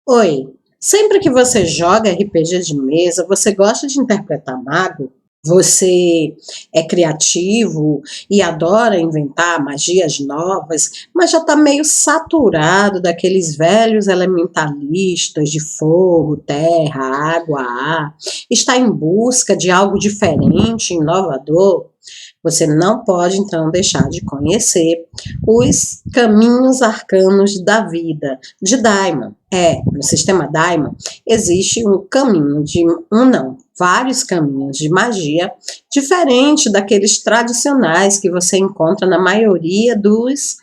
Oi, sempre que você joga RPG de mesa, você gosta de interpretar mago? Você é criativo e adora inventar magias novas, mas já está meio saturado daqueles velhos elementalistas de fogo, terra, água, ar. Está em busca de algo diferente, inovador? Você não pode então deixar de conhecer os caminhos arcanos da vida de Daimon. No sistema Daimon existe um caminho de vários caminhos de magia, diferente daqueles tradicionais que você encontra na maioria dos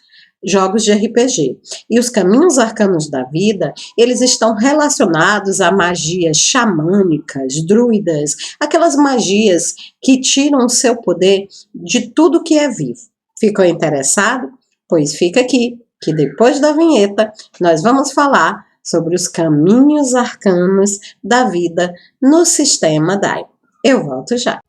jogos de RPG. E os caminhos arcanos da vida, eles estão relacionados a magias xamânicas, druidas, aquelas magias que tiram o seu poder de tudo que é vivo. Ficou interessado? Pois fica aqui, que depois da vinheta nós vamos falar sobre os caminhos arcanos da vida no sistema Daimon. Eu volto já.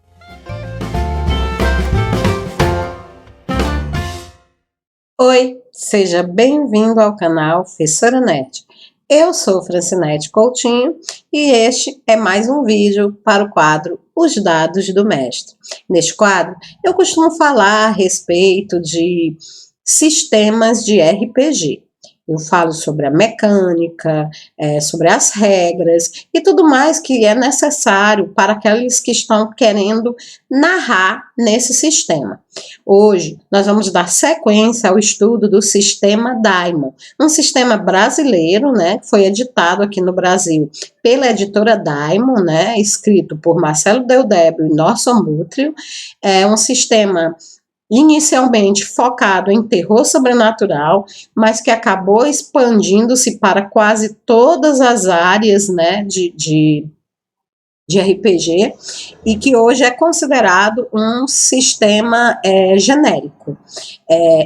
Oi, seja bem-vindo ao canal Fessora Nerd. Eu sou Francinete Coutinho e este é mais um vídeo para o quadro Os Dados do Mestre. Neste quadro, eu costumo falar a respeito de sistemas de RPG. Eu falo sobre a mecânica, sobre as regras e tudo mais que é necessário para aqueles que estão querendo narrar nesse sistema. Hoje, nós vamos dar sequência ao estudo do sistema Daimon, um sistema brasileiro, né, que foi editado aqui no Brasil pela editora Daimon, né, escrito por Marcelo Deldébrio e Norson Butrio. É um sistema inicialmente focado em terror sobrenatural, mas que acabou expandindo-se para quase todas as áreas, né, de RPG, e que hoje é considerado um sistema genérico.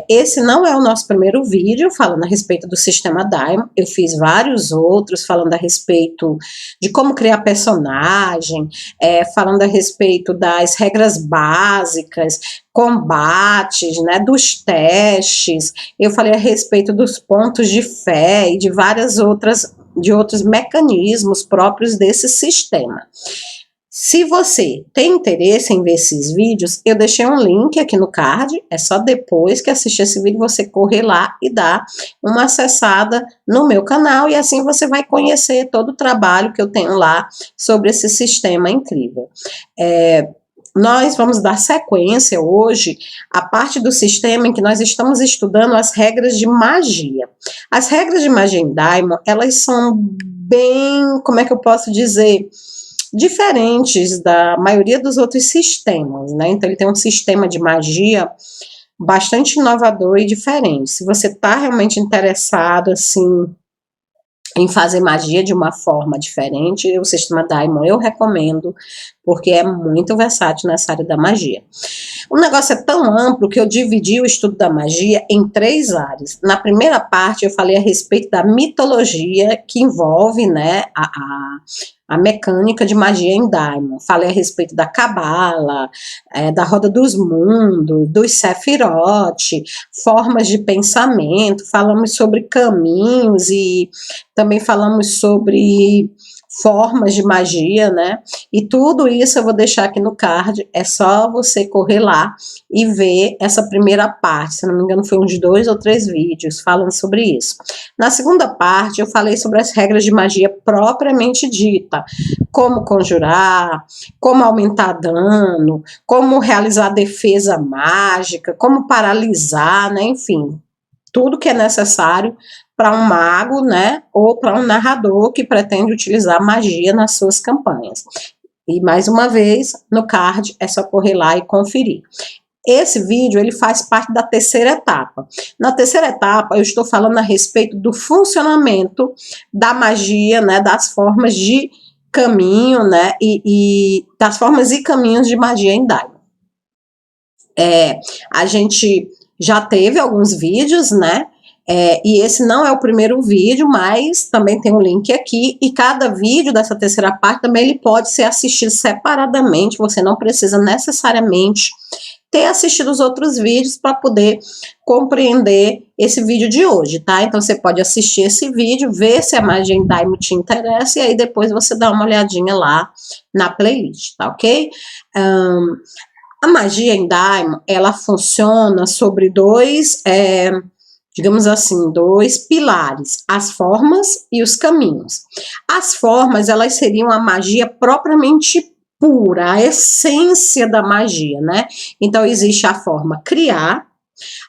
Esse não é o nosso primeiro vídeo falando a respeito do sistema Daimon, eu fiz vários outros falando a respeito de como criar personagem, falando a respeito das regras básicas, combates, né, dos testes, eu falei a respeito dos pontos de fé e de outros mecanismos próprios desse sistema. Se você tem interesse em ver esses vídeos, eu deixei um link aqui no card, é só depois que assistir esse vídeo você correr lá e dar uma acessada no meu canal e assim você vai conhecer todo o trabalho que eu tenho lá sobre esse sistema incrível. Nós vamos dar sequência hoje à parte do sistema em que nós estamos estudando as regras de magia. As regras de magia em Daimon, elas são bem, como é que eu posso dizer, diferentes da maioria dos outros sistemas, né? Então ele tem um sistema de magia bastante inovador e diferente. Se você está realmente interessado, assim, em fazer magia de uma forma diferente, o sistema Daimon eu recomendo, porque é muito versátil nessa área da magia. O negócio é tão amplo que eu dividi o estudo da magia em 3 áreas. Na primeira parte eu falei a respeito da mitologia que envolve, né, a mecânica de magia em Daimon. Falei a respeito da Cabala, da Roda dos Mundos, dos Sephiroth, formas de pensamento, falamos sobre caminhos e também falamos sobre formas de magia, né? E tudo isso eu vou deixar aqui no card, é só você correr lá e ver essa primeira parte, se não me engano foi uns 2 ou 3 vídeos falando sobre isso. Na segunda parte eu falei sobre as regras de magia propriamente dita, como conjurar, como aumentar dano, como realizar defesa mágica, como paralisar, né? Enfim, tudo que é necessário para um mago, né, ou para um narrador que pretende utilizar magia nas suas campanhas. E mais uma vez, no card, é só correr lá e conferir. Esse vídeo, ele faz parte da terceira etapa. Na terceira etapa, eu estou falando a respeito do funcionamento da magia, né, das formas de caminho, né, e das formas e caminhos de magia em Daimon. A gente já teve alguns vídeos, né, e esse não é o primeiro vídeo, mas também tem um link aqui, e cada vídeo dessa terceira parte também ele pode ser assistido separadamente, você não precisa necessariamente ter assistido os outros vídeos para poder compreender esse vídeo de hoje, tá? Então você pode assistir esse vídeo, ver se a magia em Daimo te interessa, e aí depois você dá uma olhadinha lá na playlist, tá ok? A magia em Daimo, ela funciona sobre digamos assim, dois pilares, as formas e os caminhos. As formas, elas seriam a magia propriamente pura, a essência da magia, né? Então, existe a forma criar,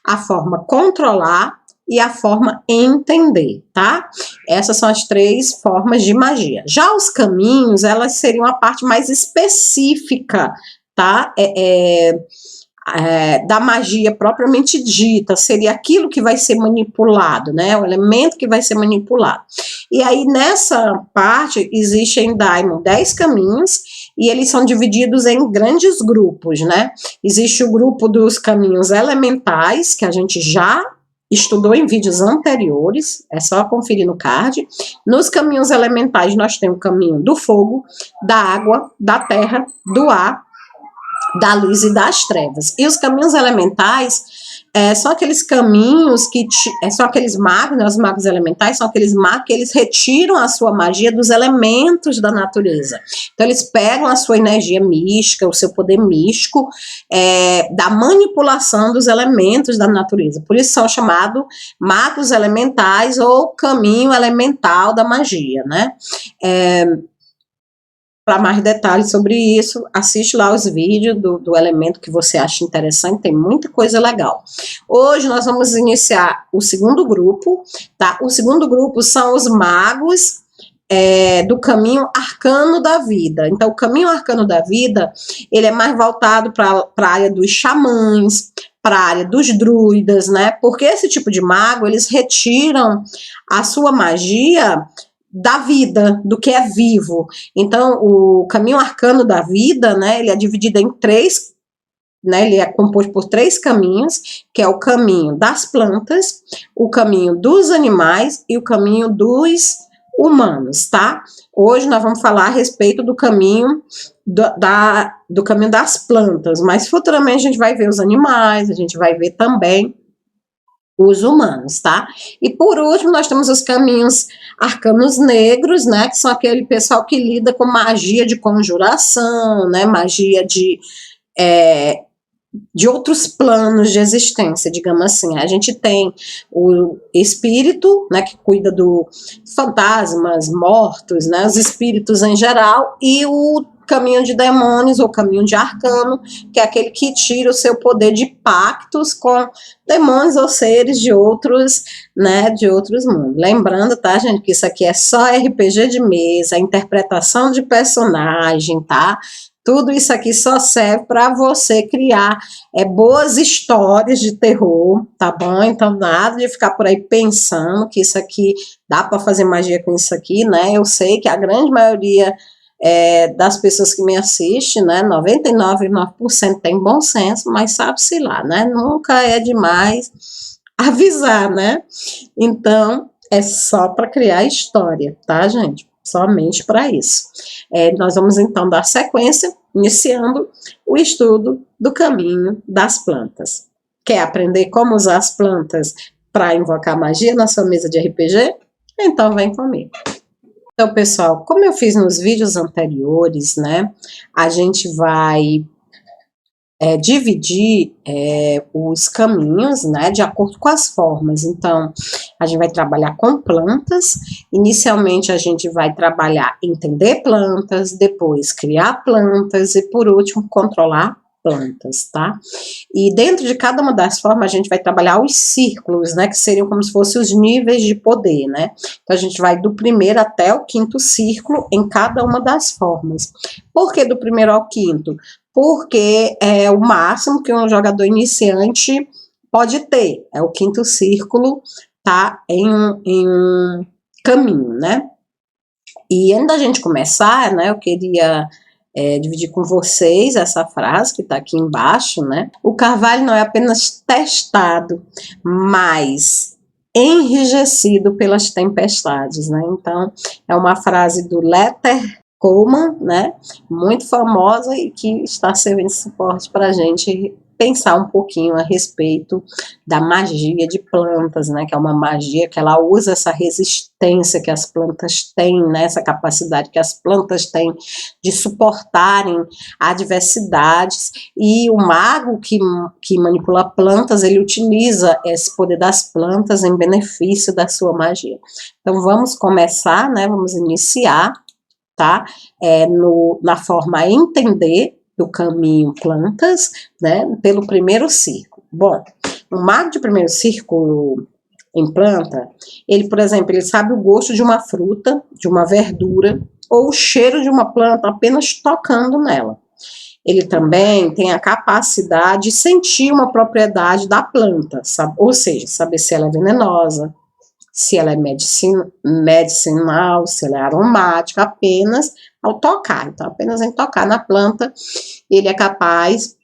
a forma controlar e a forma entender, tá? Essas são as 3 formas de magia. Já os caminhos, elas seriam a parte mais específica, tá? Da magia propriamente dita, seria aquilo que vai ser manipulado, né? O elemento que vai ser manipulado. E aí, nessa parte, existem em Daimo 10 caminhos, e eles são divididos em grandes grupos, né? Existe o grupo dos caminhos elementais, que a gente já estudou em vídeos anteriores, é só conferir no card. Nos caminhos elementais, nós temos o caminho do fogo, da água, da terra, do ar, da luz e das trevas. E os caminhos elementais são aqueles caminhos que são aqueles magos, né, os magos elementais são aqueles magos que eles retiram a sua magia dos elementos da natureza. Então eles pegam a sua energia mística, o seu poder místico, da manipulação dos elementos da natureza. Por isso são chamados magos elementais ou caminho elemental da magia, né? Para mais detalhes sobre isso, assiste lá os vídeos do elemento que você acha interessante, tem muita coisa legal. Hoje nós vamos iniciar o segundo grupo, tá? O segundo grupo são os magos do caminho arcano da vida. Então, o caminho arcano da vida, ele é mais voltado para a área dos xamãs, para a área dos druidas, né? Porque esse tipo de mago, eles retiram a sua magia da vida, do que é vivo. Então, o caminho arcano da vida, né, ele é dividido em 3, né, ele é composto por 3 caminhos, que é o caminho das plantas, o caminho dos animais e o caminho dos humanos, tá? Hoje nós vamos falar a respeito do caminho do caminho das plantas, mas futuramente a gente vai ver os animais, a gente vai ver também os humanos, tá? E por último, nós temos os caminhos arcanos negros, né? Que são aquele pessoal que lida com magia de conjuração, né? Magia de outros planos de existência, digamos assim. A gente tem o espírito, né? Que cuida do fantasmas, mortos, né? Os espíritos em geral, e o caminho de demônios ou caminho de arcano, que é aquele que tira o seu poder de pactos com demônios ou seres de outros, né, de outros mundos. Lembrando, tá, gente, que isso aqui é só RPG de mesa, interpretação de personagem, tá? Tudo isso aqui só serve para você criar boas histórias de terror, tá bom? Então, nada de ficar por aí pensando que isso aqui dá para fazer magia com isso aqui, né? Eu sei que a grande maioria das pessoas que me assistem, né, 99,9% tem bom senso, mas sabe-se lá, né, nunca é demais avisar, né, então é só para criar história, tá, gente, somente para isso. Nós vamos então dar sequência, iniciando o estudo do caminho das plantas. Quer aprender como usar as plantas para invocar magia na sua mesa de RPG? Então vem comigo. Então, pessoal, como eu fiz nos vídeos anteriores, né, a gente vai dividir os caminhos, né, de acordo com as formas. Então, a gente vai trabalhar com plantas. Inicialmente, a gente vai trabalhar entender plantas, depois criar plantas e, por último, controlar plantas, tá? E dentro de cada uma das formas, a gente vai trabalhar os círculos, né, que seriam como se fossem os níveis de poder, né? Então, a gente vai do primeiro até o 5º círculo em cada uma das formas. Por que do primeiro ao 5º? Porque é o máximo que um jogador iniciante pode ter, é o 5º círculo, tá? Em um caminho, né? E antes da gente começar, né, eu queria dividir com vocês essa frase que está aqui embaixo, né? O carvalho não é apenas testado, mas enrijecido pelas tempestades, né? Então, é uma frase do Lester Coleman, né? Muito famosa e que está servindo suporte para a gente pensar um pouquinho a respeito da magia de plantas, né, que é uma magia que ela usa essa resistência que as plantas têm, né, essa capacidade que as plantas têm de suportarem adversidades, e o mago que manipula plantas, ele utiliza esse poder das plantas em benefício da sua magia. Então vamos começar, né, vamos iniciar, tá, na forma entender do caminho plantas, né, pelo primeiro círculo. Bom, o mago de primeiro círculo em planta, ele, por exemplo, ele sabe o gosto de uma fruta, de uma verdura, ou o cheiro de uma planta apenas tocando nela. Ele também tem a capacidade de sentir uma propriedade da planta, sabe? Ou seja, saber se ela é venenosa, se ela é medicinal, se ela é aromática, apenas ao tocar. Então, apenas em tocar na planta, ele é capaz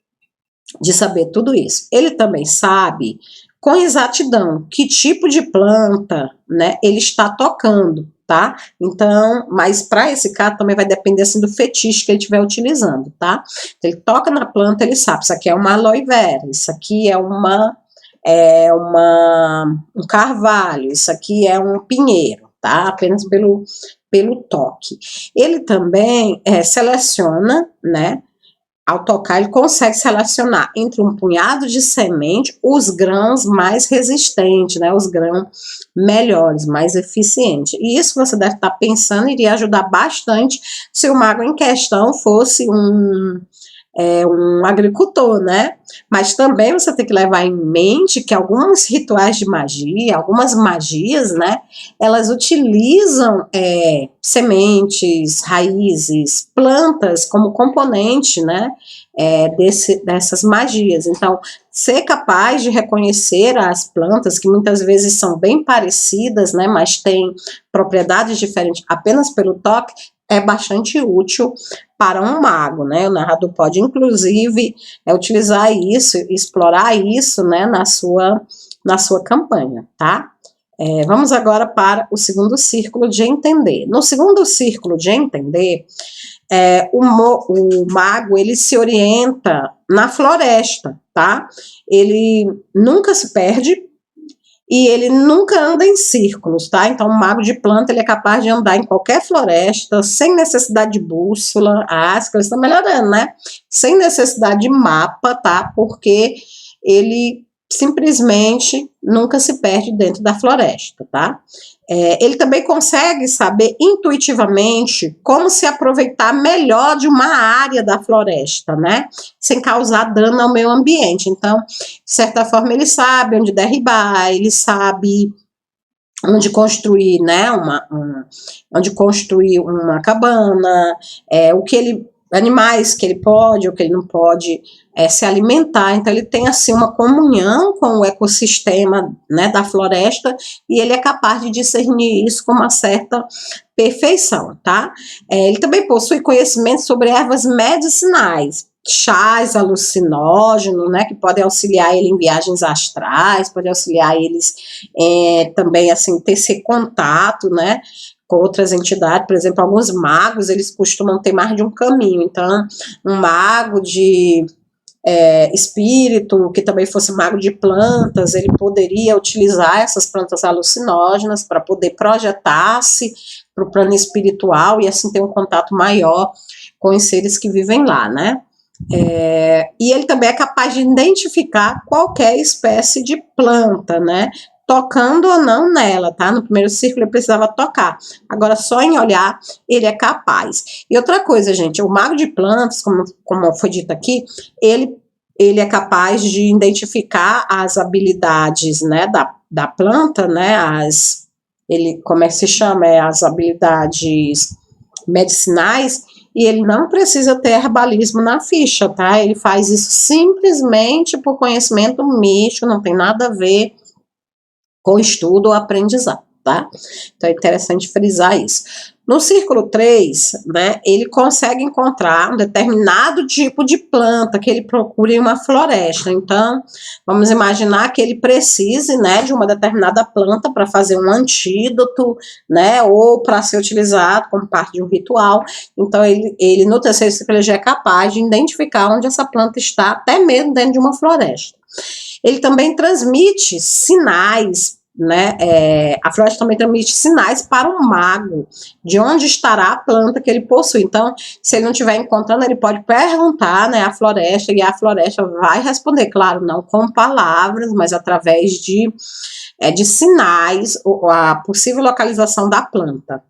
de saber tudo isso. Ele também sabe com exatidão que tipo de planta, né, ele está tocando, tá? Então, mas para esse caso também vai depender assim do fetiche que ele estiver utilizando, tá? Ele toca na planta, ele sabe, isso aqui é uma aloe vera, isso aqui é um carvalho, isso aqui é um pinheiro, tá? Apenas pelo toque. Ele também seleciona, né? Ao tocar, ele consegue selecionar entre um punhado de semente os grãos mais resistentes, né? Os grãos melhores, mais eficientes. E isso você deve estar pensando, iria ajudar bastante se o mago em questão fosse um agricultor, né? Mas também você tem que levar em mente que alguns rituais de magia, algumas magias, né? Elas utilizam sementes, raízes, plantas como componente, né? Dessas magias. Então, ser capaz de reconhecer as plantas, que muitas vezes são bem parecidas, né? Mas têm propriedades diferentes apenas pelo toque, é bastante útil para um mago, né? O narrador pode, inclusive, utilizar isso, explorar isso, né, na sua campanha, tá? Vamos agora para o segundo círculo de entender. No segundo círculo de entender, o mago, ele se orienta na floresta, tá? Ele nunca se perde, e ele nunca anda em círculos, tá? Então, o mago de planta, ele é capaz de andar em qualquer floresta, sem necessidade de bússola. As coisas estão melhorando, né? Sem necessidade de mapa, tá? Porque ele simplesmente nunca se perde dentro da floresta, tá? Ele também consegue saber intuitivamente como se aproveitar melhor de uma área da floresta, né? Sem causar dano ao meio ambiente. Então, de certa forma, ele sabe onde derribar, ele sabe onde construir, né? Onde construir uma cabana, animais que ele pode ou que ele não pode se alimentar. Então, ele tem, assim, uma comunhão com o ecossistema, né, da floresta, e ele é capaz de discernir isso com uma certa perfeição, tá? Ele também possui conhecimento sobre ervas medicinais, chás alucinógenos, né, que podem auxiliar ele em viagens astrais, podem auxiliar eles também, assim, ter esse contato, né, com outras entidades. Por exemplo, alguns magos, eles costumam ter mais de um caminho. Então, um mago de espírito, que também fosse mago de plantas, ele poderia utilizar essas plantas alucinógenas para poder projetar-se para o plano espiritual e assim ter um contato maior com os seres que vivem lá, né? E ele também é capaz de identificar qualquer espécie de planta, né? Tocando ou não nela, tá? No primeiro círculo ele precisava tocar. Agora, só em olhar, ele é capaz. E outra coisa, gente, o mago de plantas, como foi dito aqui, ele é capaz de identificar as habilidades, né, da planta, né? Como é que se chama? As habilidades medicinais. E ele não precisa ter herbalismo na ficha, tá? Ele faz isso simplesmente por conhecimento místico, não tem nada a ver com estudo ou aprendizado, tá? Então é interessante frisar isso. No círculo 3, né, ele consegue encontrar um determinado tipo de planta que ele procura em uma floresta. Então, vamos imaginar que ele precise, né, de uma determinada planta para fazer um antídoto, né, ou para ser utilizado como parte de um ritual. Então, ele no terceiro ciclo ele já é capaz de identificar onde essa planta está, até mesmo dentro de uma floresta. Ele também transmite sinais, né? A floresta também transmite sinais para o mago de onde estará a planta que ele possui. Então, se ele não estiver encontrando, ele pode perguntar, né, à floresta, e a floresta vai responder, claro, não com palavras, mas através de sinais, a possível localização da planta.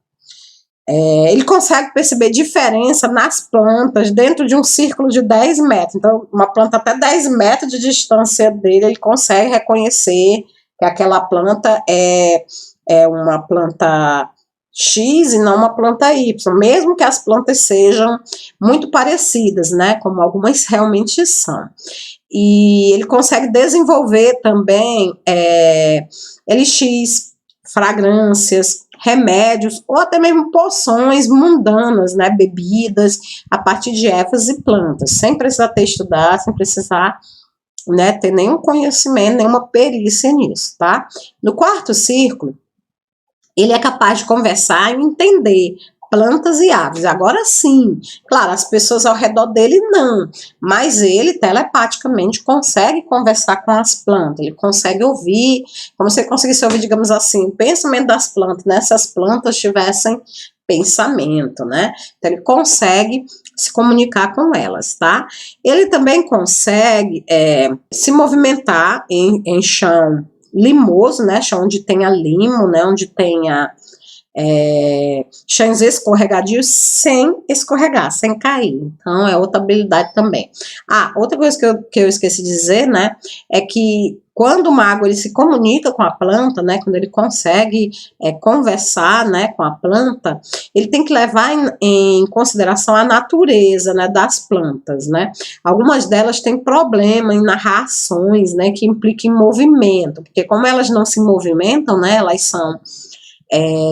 Ele consegue perceber diferença nas plantas dentro de um círculo de 10 metros. Então, uma planta até 10 metros de distância dele, ele consegue reconhecer que aquela planta é uma planta X e não uma planta Y, mesmo que as plantas sejam muito parecidas, né, como algumas realmente são. E ele consegue desenvolver também LX, fragrâncias, remédios ou até mesmo poções mundanas, né, bebidas a partir de ervas e plantas, sem precisar ter estudado, sem precisar, né, ter nenhum conhecimento, nenhuma perícia nisso, tá? No quarto círculo, ele é capaz de conversar e entender plantas e aves. Agora sim, claro, as pessoas ao redor dele não, mas ele telepaticamente consegue conversar com as plantas, ele consegue ouvir, como se ele conseguisse ouvir, digamos assim, o pensamento das plantas, né? Se as plantas tivessem pensamento, né? Então ele consegue se comunicar com elas, tá? Ele também consegue se movimentar em chão limoso, né? Chão onde tenha limo, né? Onde tenha chãos escorregadios sem escorregar, sem cair. Então, é outra habilidade também. Outra coisa que eu esqueci de dizer, né, é que quando o mago ele se comunica com a planta, né, quando ele consegue conversar, né, com a planta, ele tem que levar em consideração a natureza, né, das plantas, né. Algumas delas têm problema em narrar ações, né, que impliquem movimento, porque como elas não se movimentam, né, elas são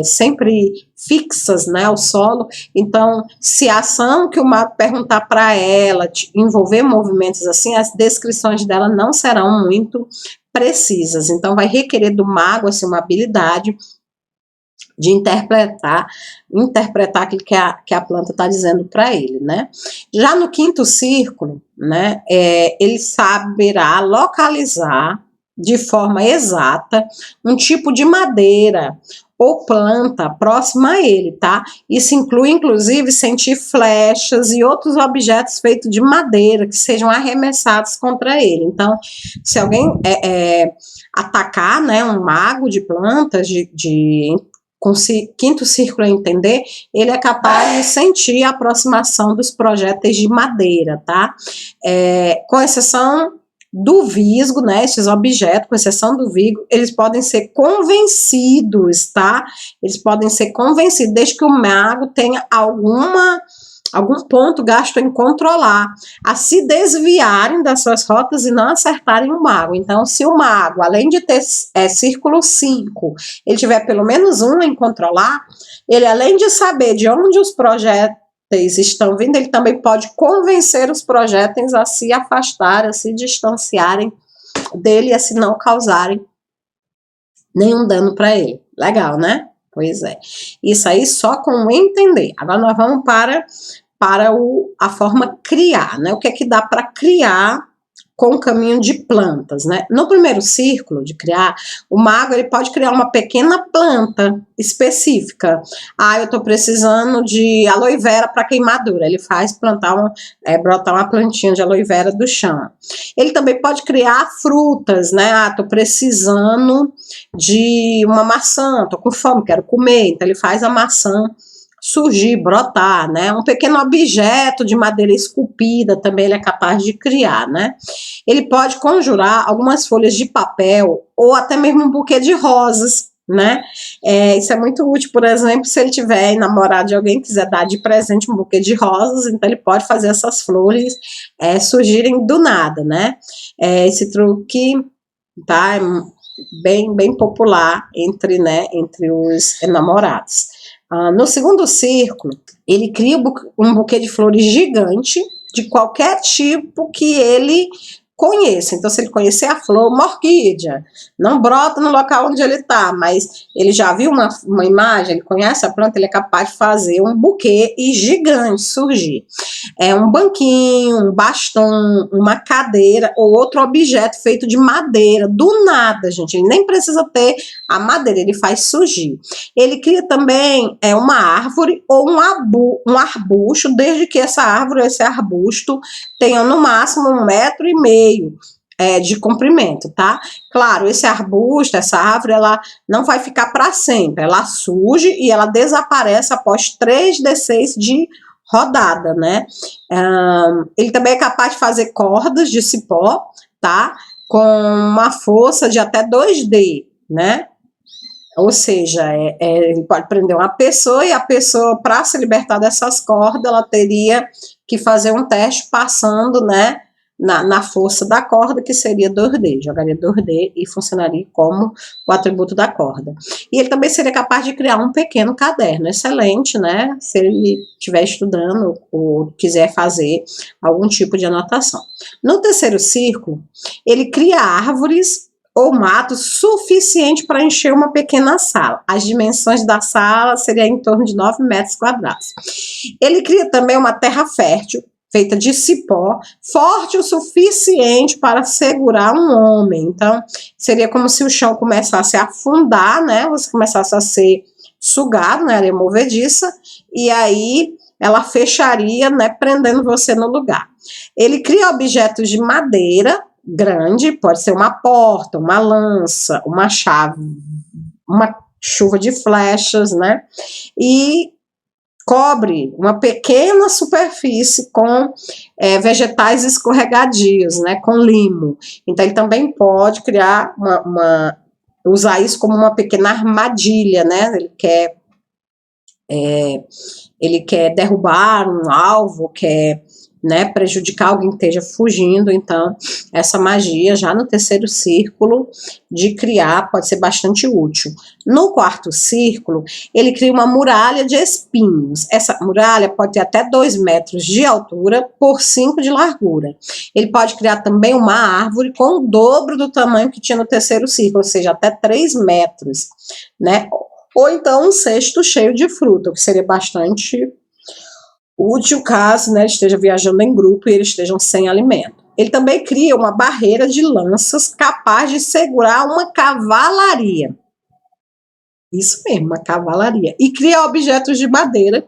sempre fixas, né, ao solo. Então, se a ação que o mago perguntar para ela envolver movimentos assim, as descrições dela não serão muito precisas. Então, vai requerer do mago assim, uma habilidade de interpretar aquilo que a planta está dizendo para ele, né? Já no quinto círculo, né, ele saberá localizar de forma exata um tipo de madeira ou planta próxima a ele, tá? Isso inclui, inclusive, sentir flechas e outros objetos feitos de madeira que sejam arremessados contra ele. Então, se alguém atacar, né, um mago de plantas, com quinto círculo a entender, ele é capaz de sentir a aproximação dos projéteis de madeira, tá? Com exceção do visgo, né, esses objetos, com exceção do visgo, eles podem ser convencidos, tá? Eles podem ser convencidos, desde que o mago tenha algum ponto gasto em controlar, a se desviarem das suas rotas e não acertarem o mago. Então, se o mago, além de ter círculo 5, ele tiver pelo menos um em controlar, ele, além de saber de onde os projéteis estão vindo, ele também pode convencer os projéteis a se afastarem, a se distanciarem dele, e assim não causarem nenhum dano para ele. Legal, né? Pois é. Isso aí só com entender. Agora nós vamos para a forma criar, né? O que é que dá para criar com o caminho de plantas, né? No primeiro círculo de criar, o mago ele pode criar uma pequena planta específica. Eu estou precisando de aloe vera para queimadura. Ele faz brotar uma plantinha de aloe vera do chão. Ele também pode criar frutas, né? Estou precisando de uma maçã, estou com fome, quero comer. Então ele faz a maçã surgir, brotar, né? Um pequeno objeto de madeira esculpida também ele é capaz de criar, né? Ele pode conjurar algumas folhas de papel ou até mesmo um buquê de rosas, né? Isso é muito útil, por exemplo, se ele tiver namorado de alguém, quiser dar de presente um buquê de rosas, então ele pode fazer essas flores surgirem do nada, né? Esse truque, tá? Bem popular entre os namorados. No segundo círculo, ele cria um buquê de flores gigante, de qualquer tipo que ele conheça. Então, se ele conhecer a flor, uma orquídea, não brota no local onde ele está, mas ele já viu uma imagem, ele conhece a planta, ele é capaz de fazer um buquê e gigante surgir. É um banquinho, um bastão, uma cadeira ou outro objeto feito de madeira, do nada, gente. Ele nem precisa ter a madeira, ele faz surgir. Ele cria também uma árvore ou um arbusto, desde que essa árvore ou esse arbusto tenham no máximo 1,5 m de comprimento, tá? Claro, esse arbusto, essa árvore, ela não vai ficar para sempre, ela surge e ela desaparece após 3d6 de rodada, né? Ele também é capaz de fazer cordas de cipó, tá? Com uma força de até 2D, né? Ou seja, ele pode prender uma pessoa e a pessoa, para se libertar dessas cordas, ela teria que fazer um teste passando, né, na força da corda, que seria 2D. Jogaria 2D e funcionaria como o atributo da corda. E ele também seria capaz de criar um pequeno caderno. Excelente, né? Se ele estiver estudando ou quiser fazer algum tipo de anotação. No terceiro círculo, ele cria árvores ou mato suficiente para encher uma pequena sala. As dimensões da sala seriam em torno de 9 metros quadrados. Ele cria também uma terra fértil, feita de cipó, forte o suficiente para segurar um homem. Então, seria como se o chão começasse a afundar, né? Você começasse a ser sugado, né? Areia movediça, e aí ela fecharia, né? Prendendo você no lugar. Ele cria objetos de madeira grande, pode ser uma porta, uma lança, uma chave, uma chuva de flechas, né? E cobre uma pequena superfície com vegetais escorregadios, né? Com limo. Então, ele também pode criar usar isso como uma pequena armadilha, né? Ele quer derrubar um alvo, quer, né, prejudicar alguém que esteja fugindo. Então, essa magia, já no terceiro círculo, de criar, pode ser bastante útil. No quarto círculo, ele cria uma muralha de espinhos. Essa muralha pode ter até 2 metros de altura por 5 de largura. Ele pode criar também uma árvore com o dobro do tamanho que tinha no terceiro círculo, ou seja, até 3 metros, né? Ou então um cesto cheio de fruta, o que seria bastante útil caso, né, esteja viajando em grupo e eles estejam sem alimento. Ele também cria uma barreira de lanças capaz de segurar uma cavalaria. Isso mesmo, uma cavalaria. E cria objetos de madeira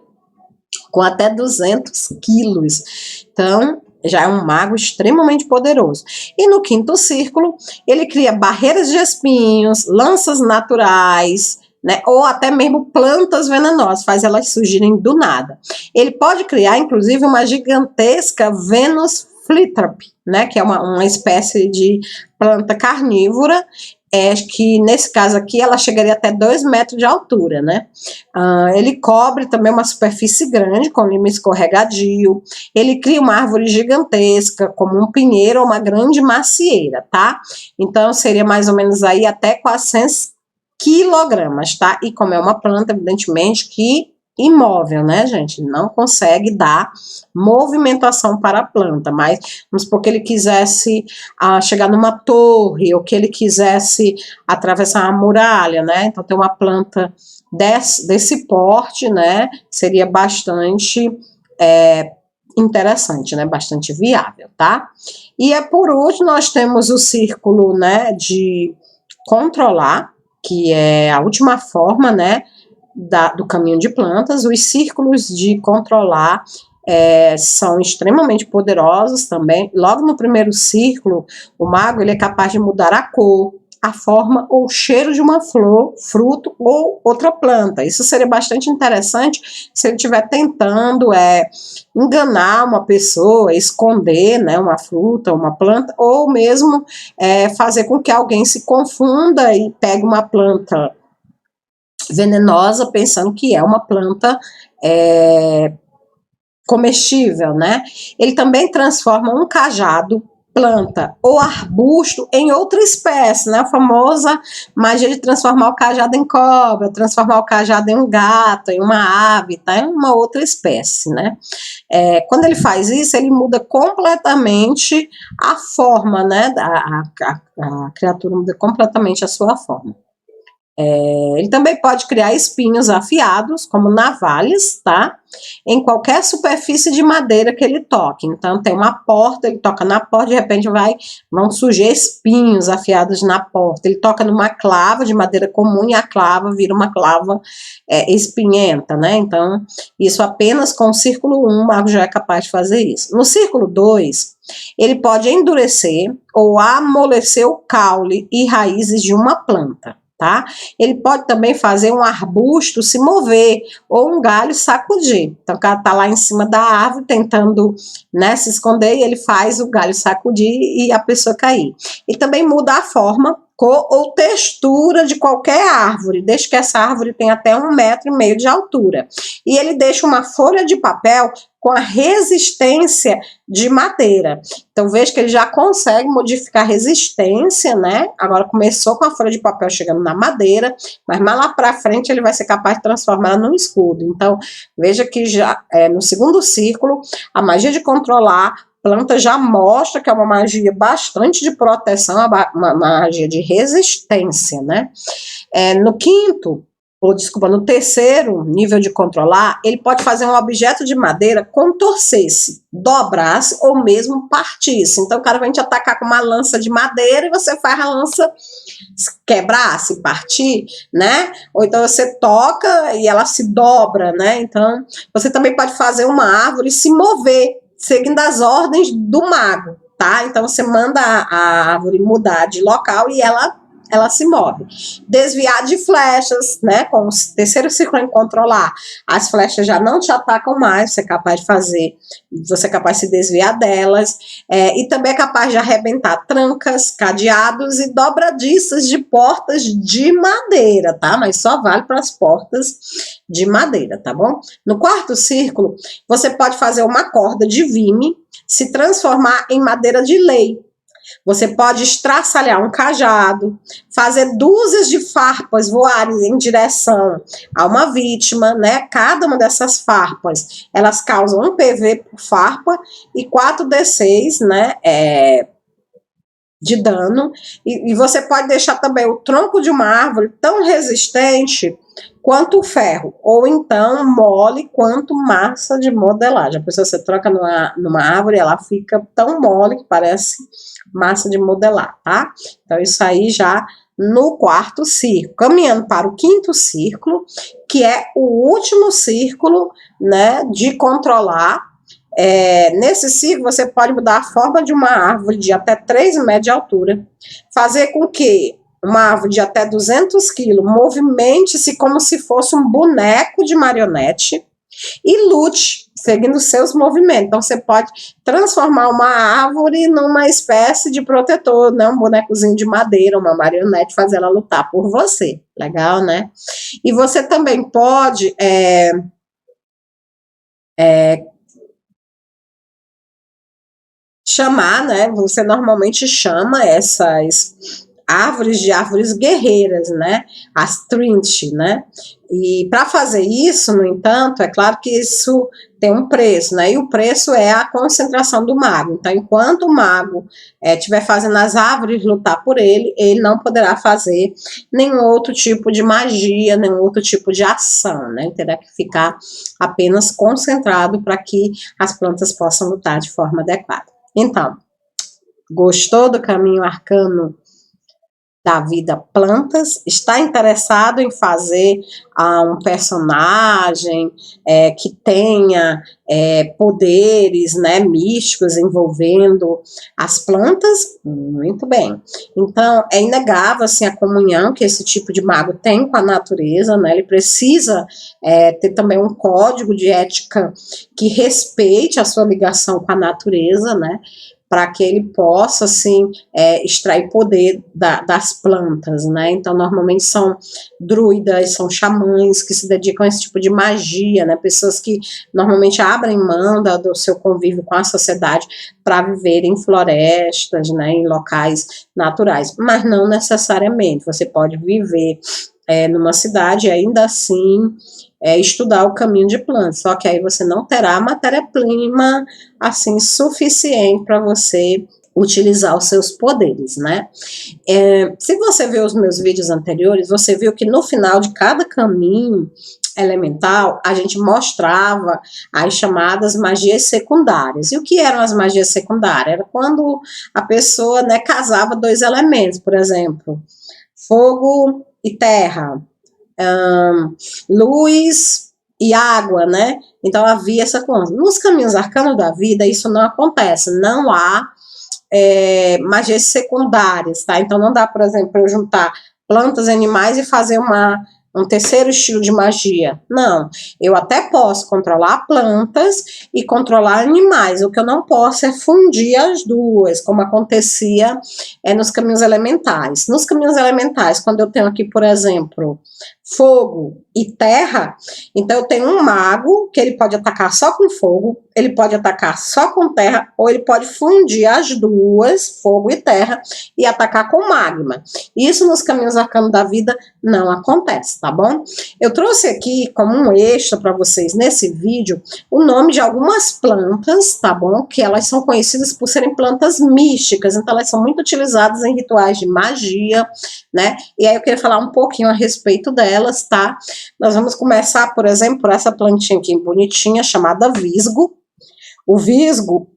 com até 200 quilos. Então, já é um mago extremamente poderoso. E no quinto círculo, ele cria barreiras de espinhos, lanças naturais, né, ou até mesmo plantas venenosas, faz elas surgirem do nada. Ele pode criar, inclusive, uma gigantesca Venus flytrap, né, que é uma espécie de planta carnívora, que nesse caso aqui ela chegaria até 2 metros de altura, né? Ele cobre também uma superfície grande com limo escorregadio. Ele cria uma árvore gigantesca, como um pinheiro ou uma grande macieira, tá? Então seria mais ou menos aí até 400 quilogramas, tá? E como é uma planta, evidentemente, que imóvel, né, gente? Não consegue dar movimentação para a planta, mas vamos supor que ele quisesse chegar numa torre, ou que ele quisesse atravessar uma muralha, né? Então, ter uma planta desse porte, né, seria bastante interessante, né? Bastante viável, tá? E por último, nós temos o círculo, né, de controlar, que é a última forma, né, do caminho de plantas. Os círculos de controlar são extremamente poderosos também. Logo no primeiro círculo, o mago ele é capaz de mudar a cor, a forma ou o cheiro de uma flor, fruto ou outra planta. Isso seria bastante interessante se ele estiver tentando enganar uma pessoa, esconder, né, uma fruta, uma planta, ou mesmo fazer com que alguém se confunda e pegue uma planta venenosa pensando que é uma planta comestível, né? Ele também transforma um cajado planta ou arbusto em outra espécie, né? A famosa magia de transformar o cajado em cobra, transformar o cajado em um gato, em uma ave, tá? Em uma outra espécie, né? Quando ele faz isso, ele muda completamente a forma, né? A criatura muda completamente a sua forma. Ele também pode criar espinhos afiados, como navalhas, tá? Em qualquer superfície de madeira que ele toque. Então, tem uma porta, ele toca na porta, de repente vão surgir espinhos afiados na porta. Ele toca numa clava de madeira comum e a clava vira uma clava espinhenta, né? Então, isso apenas com o círculo 1, o mago já é capaz de fazer isso. No círculo 2, ele pode endurecer ou amolecer o caule e raízes de uma planta. Tá? Ele pode também fazer um arbusto se mover ou um galho sacudir. Então, o cara está lá em cima da árvore tentando, né, se esconder e ele faz o galho sacudir e a pessoa cair. E também muda a forma, cor ou textura de qualquer árvore, desde que essa árvore tenha até 1,5 metro de altura. E ele deixa uma folha de papel com a resistência de madeira. Então, veja que ele já consegue modificar a resistência, né? Agora começou com a folha de papel chegando na madeira, mas mais lá para frente ele vai ser capaz de transformar num escudo. Então, veja que já no segundo círculo, a magia de controlar planta já mostra que é uma magia bastante de proteção, uma magia de resistência, né? No terceiro nível de controlar, ele pode fazer um objeto de madeira contorcer-se, dobrar-se ou mesmo partir-se. Então, o cara vai te atacar com uma lança de madeira e você faz a lança quebrar, se partir, né? Ou então você toca e ela se dobra, né? Então, você também pode fazer uma árvore se mover, seguindo as ordens do mago, tá? Então, você manda a árvore mudar de local e ela se move. Desviar de flechas, né? Com o terceiro círculo em controlar, as flechas já não te atacam mais, você é capaz de fazer, você é capaz de se desviar delas, e também é capaz de arrebentar trancas, cadeados e dobradiças de portas de madeira, tá? Mas só vale para as portas de madeira, tá bom? No quarto círculo, você pode fazer uma corda de vime se transformar em madeira de lei. Você pode estraçalhar um cajado, fazer dúzias de farpas voarem em direção a uma vítima, né? Cada uma dessas farpas, elas causam 1 PV por farpa e 4d6, né? De dano. E você pode deixar também o tronco de uma árvore tão resistente quanto o ferro, ou então mole quanto massa de modelagem. A pessoa, você troca numa árvore, ela fica tão mole que parece massa de modelar, tá? Então, isso aí já no quarto círculo. Caminhando para o quinto círculo, que é o último círculo, né, de controlar. Nesse círculo, você pode mudar a forma de uma árvore de até 3 metros de altura, fazer com que uma árvore de até 200 quilos movimente-se como se fosse um boneco de marionete e lute, seguindo seus movimentos. Então, você pode transformar uma árvore numa espécie de protetor, né? Um bonecozinho de madeira, uma marionete, fazer ela lutar por você. Legal, né? E você também pode chamar, né? Você normalmente chama essas árvores de árvores guerreiras, né? As Trinity, né? E para fazer isso, no entanto, é claro que isso tem um preço, né? E o preço é a concentração do mago. Então, enquanto o mago estiver fazendo as árvores lutar por ele, ele não poderá fazer nenhum outro tipo de magia, nenhum outro tipo de ação, né? Ele terá que ficar apenas concentrado para que as plantas possam lutar de forma adequada. Então, gostou do caminho arcano da vida plantas? Está interessado em fazer um personagem que tenha poderes, né, místicos envolvendo as plantas? Muito bem. Então, é inegável assim, a comunhão que esse tipo de mago tem com a natureza, né? Ele precisa ter também um código de ética que respeite a sua ligação com a natureza, né? para que ele possa, assim, extrair poder das plantas, né? Então, normalmente são druidas, são xamãs que se dedicam a esse tipo de magia, né? Pessoas que normalmente abrem mão do seu convívio com a sociedade para viver em florestas, né? Em locais naturais, mas não necessariamente. Você pode viver numa cidade e ainda assim estudar o caminho de plantas, só que aí você não terá matéria-prima assim suficiente para você utilizar os seus poderes, né? Se você ver os meus vídeos anteriores, você viu que no final de cada caminho elemental, a gente mostrava as chamadas magias secundárias. E o que eram as magias secundárias? Era quando a pessoa, né, casava dois elementos, por exemplo, fogo e terra, luz e água, né? Então havia essa coisa. Nos caminhos arcanos da vida, isso não acontece, não há magias secundárias, tá? Então não dá, por exemplo, eu juntar plantas e animais e fazer um terceiro estilo de magia. Não, eu até posso controlar plantas e controlar animais. O que eu não posso é fundir as duas, como acontecia nos caminhos elementais. Nos caminhos elementais, quando eu tenho aqui, por exemplo, fogo e terra, então eu tenho um mago que ele pode atacar só com fogo, ele pode atacar só com terra, ou ele pode fundir as duas, fogo e terra, e atacar com magma. Isso nos caminhos arcanos da vida não acontece, tá bom? Eu trouxe aqui como um extra para vocês nesse vídeo o nome de algumas plantas, tá bom? Que elas são conhecidas por serem plantas místicas, então elas são muito utilizadas em rituais de magia, né? E aí eu queria falar um pouquinho a respeito delas, tá? Nós vamos começar, por exemplo, por essa plantinha aqui bonitinha, chamada visgo. O visgo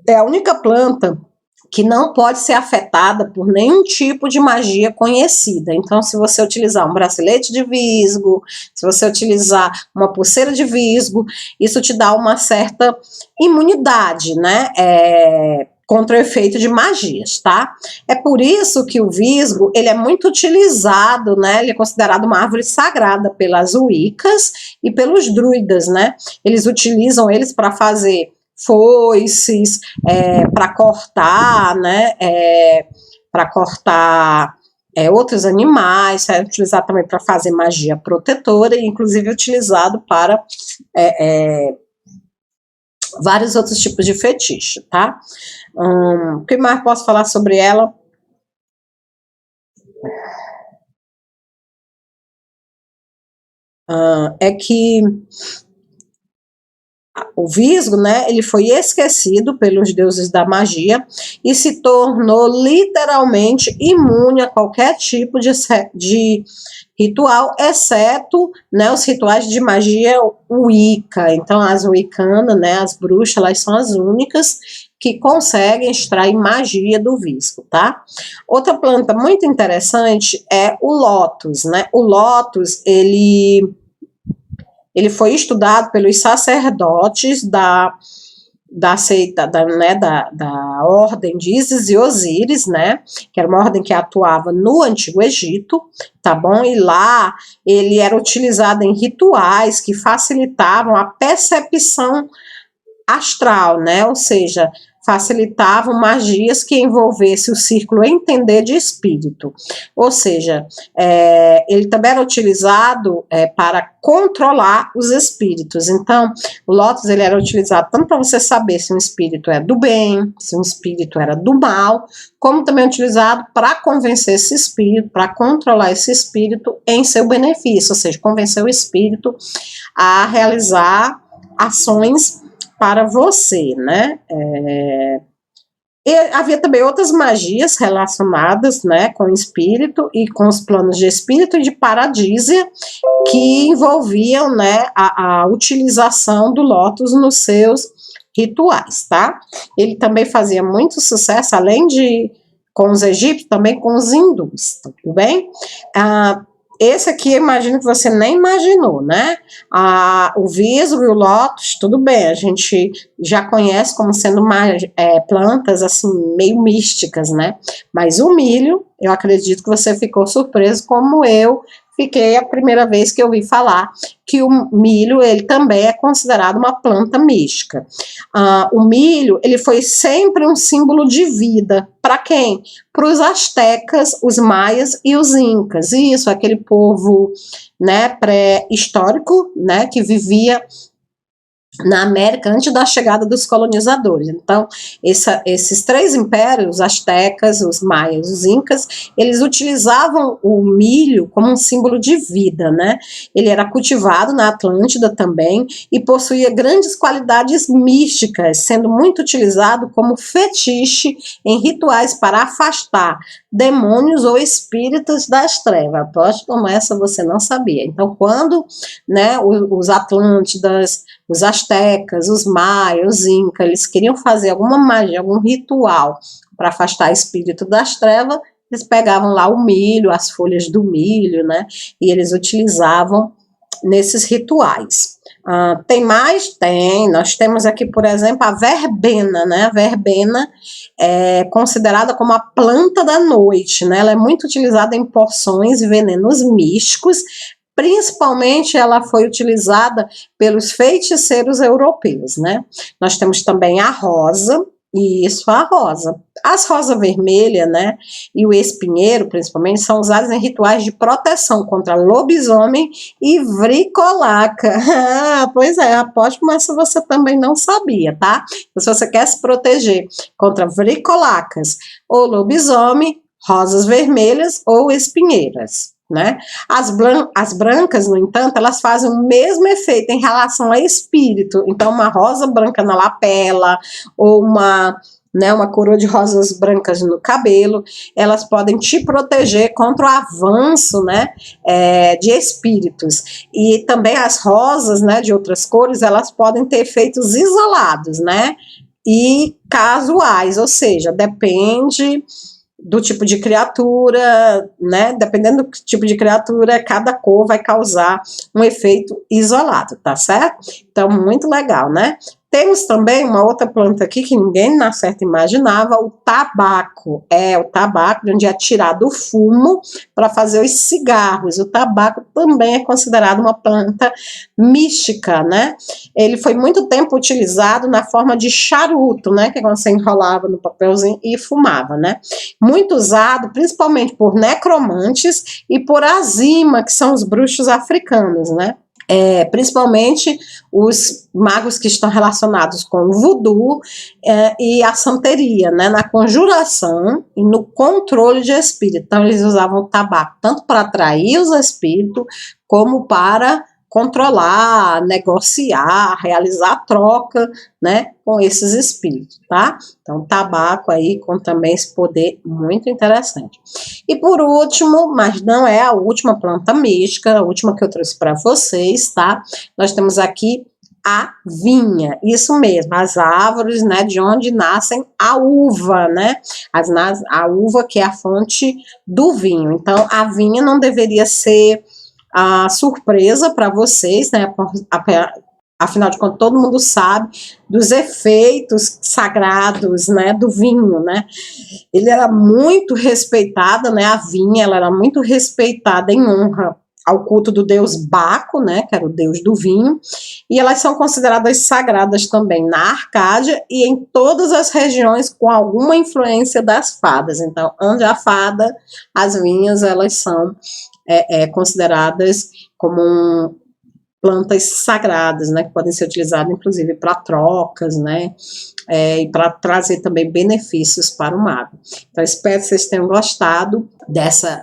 é a única planta que não pode ser afetada por nenhum tipo de magia conhecida. Então, se você utilizar um bracelete de visgo, se você utilizar uma pulseira de visgo, isso te dá uma certa imunidade, né? Contra o efeito de magias, tá? É por isso que o visgo, ele é muito utilizado, né? Ele é considerado uma árvore sagrada pelas Wiccas e pelos druidas, né? Eles utilizam eles para fazer foices, para cortar, né? Para cortar outros animais, é utilizado também para fazer magia protetora e inclusive utilizado para vários outros tipos de fetiche, tá? O que mais posso falar sobre ela? É que o visgo, né, ele foi esquecido pelos deuses da magia e se tornou literalmente imune a qualquer tipo de ritual, exceto, né, os rituais de magia Wicca. Então, as wiccanas, né, as bruxas, elas são as únicas que conseguem extrair magia do visgo, tá? Outra planta muito interessante é o lótus, né? O lótus, ele foi estudado pelos sacerdotes da seita, da ordem de Ísis e Osíris, né, que era uma ordem que atuava no Antigo Egito, tá bom? E lá ele era utilizado em rituais que facilitavam a percepção astral, né, ou seja, facilitavam magias que envolvessem o círculo entender de espírito, ou seja, ele também era utilizado para controlar os espíritos. Então, o lótus ele era utilizado tanto para você saber se um espírito é do bem, se um espírito era do mal, como também utilizado para convencer esse espírito, para controlar esse espírito em seu benefício, ou seja, convencer o espírito a realizar ações para você, né? E havia também outras magias relacionadas, né, com o espírito e com os planos de espírito e de paradísia que envolviam, né, a utilização do lótus nos seus rituais, tá? Ele também fazia muito sucesso, além de com os egípcios, também com os hindus, tá tudo bem? Esse aqui, eu imagino que você nem imaginou, né? O visgo e o lótus, tudo bem, a gente já conhece como sendo plantas, assim, meio místicas, né? Mas o milho, eu acredito que você ficou surpreso, como eu fiquei a primeira vez que eu ouvi falar que o milho, ele também é considerado uma planta mística. O milho, ele foi sempre um símbolo de vida. Para quem? Para os astecas, os maias e os incas. Isso, aquele povo, né, pré-histórico, né, que vivia na América antes da chegada dos colonizadores. Então, esses três impérios, os astecas, os maias, os incas, eles utilizavam o milho como um símbolo de vida, né? Ele era cultivado na Atlântida também e possuía grandes qualidades místicas, sendo muito utilizado como fetiche em rituais para afastar demônios ou espíritos das trevas. Aposto como essa você não sabia. Então, quando, né, os Atlântidas, os astecas, os maias, os incas, eles queriam fazer alguma magia, algum ritual para afastar espírito das trevas, eles pegavam lá o milho, as folhas do milho, né, e eles utilizavam nesses rituais. Tem mais? Tem. Nós temos aqui, por exemplo, a verbena, né? A verbena é considerada como a planta da noite, né? Ela é muito utilizada em poções e venenos místicos. Principalmente ela foi utilizada pelos feiticeiros europeus, né? Nós temos também a rosa, isso, a rosa. As rosas vermelhas, né, e o espinheiro, principalmente, são usados em rituais de proteção contra lobisomem e vricolaca. Pois é, aposto, mas você também não sabia, tá? Então, se você quer se proteger contra vricolacas ou lobisomem, rosas vermelhas ou espinheiras, né? As brancas, no entanto, elas fazem o mesmo efeito em relação a espírito. Então, uma rosa branca na lapela ou uma coroa de rosas brancas no cabelo, elas podem te proteger contra o avanço, né, de espíritos. E também as rosas, né, de outras cores, elas podem ter efeitos isolados, né, e casuais, ou seja, depende do tipo de criatura, né? Dependendo do tipo de criatura, cada cor vai causar um efeito isolado, tá certo? Então, muito legal, né? Temos também uma outra planta aqui que ninguém na certa imaginava, o tabaco. O tabaco, de onde é tirado o fumo para fazer os cigarros. O tabaco também é considerado uma planta mística, né? Ele foi muito tempo utilizado na forma de charuto, né? Que é quando você enrolava no papelzinho e fumava, né? Muito usado, principalmente por necromantes e por azima, que são os bruxos africanos, né? Principalmente os magos que estão relacionados com o voodoo e a santeria, né, na conjuração e no controle de espírito. Então, eles usavam o tabaco tanto para atrair os espíritos, como para controlar, negociar, realizar troca, né, com esses espíritos, tá? Então, tabaco aí com também esse poder muito interessante. E por último, mas não é a última planta mística, a última que eu trouxe para vocês, tá? Nós temos aqui a vinha, isso mesmo, as árvores, né, de onde nascem a uva, né? A uva que é a fonte do vinho. Então, a vinha não deveria ser a surpresa para vocês, né? Afinal de contas, todo mundo sabe dos efeitos sagrados, né, do vinho, né? Ele era muito respeitada, né? A vinha, ela era muito respeitada em honra ao culto do deus Baco, né, que era o deus do vinho, e elas são consideradas sagradas também na Arcádia e em todas as regiões com alguma influência das fadas. Então, onde a fada, as vinhas, elas são consideradas como plantas sagradas, né, que podem ser utilizadas inclusive para trocas, né, e para trazer também benefícios para o mago. Então, espero que vocês tenham gostado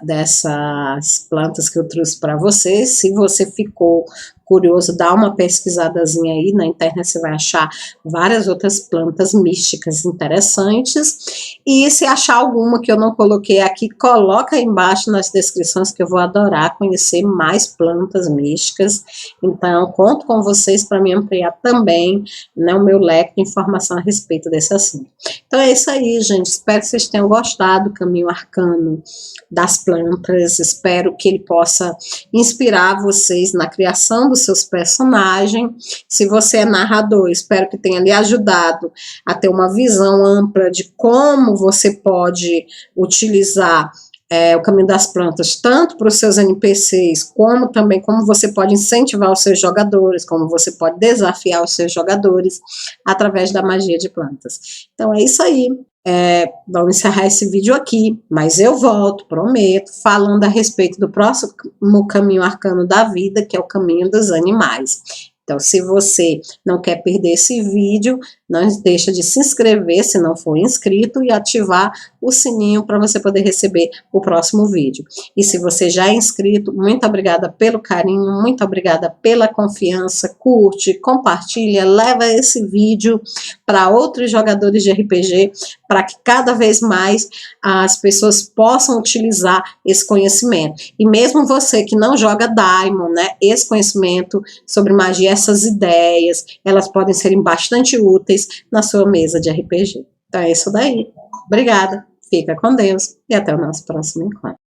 dessas plantas que eu trouxe para vocês. Se você ficou curioso, dá uma pesquisadazinha aí na internet, você vai achar várias outras plantas místicas interessantes, e se achar alguma que eu não coloquei aqui, coloca aí embaixo nas descrições, que eu vou adorar conhecer mais plantas místicas. Então, conto com vocês para me ampliar também, né, o meu leque de informação a respeito desse assunto. Então é isso aí, gente, espero que vocês tenham gostado do caminho arcano das plantas, espero que ele possa inspirar vocês na criação dos seus personagens. Se você é narrador, espero que tenha lhe ajudado a ter uma visão ampla de como você pode utilizar o caminho das plantas, tanto para os seus NPCs, como também como você pode incentivar os seus jogadores, como você pode desafiar os seus jogadores através da magia de plantas. Então é isso aí. Vamos encerrar esse vídeo aqui, mas eu volto, prometo, falando a respeito do próximo caminho arcano da vida, que é o caminho dos animais. Então, se você não quer perder esse vídeo, não deixa de se inscrever se não for inscrito e ativar o sininho para você poder receber o próximo vídeo. E se você já é inscrito, muito obrigada pelo carinho, muito obrigada pela confiança, curte, compartilha, leva esse vídeo para outros jogadores de RPG, para que cada vez mais as pessoas possam utilizar esse conhecimento. E mesmo você que não joga Daimon, né, esse conhecimento sobre magia, essas ideias, elas podem serem bastante úteis na sua mesa de RPG. Então é isso daí. Obrigada, fica com Deus e até o nosso próximo encontro.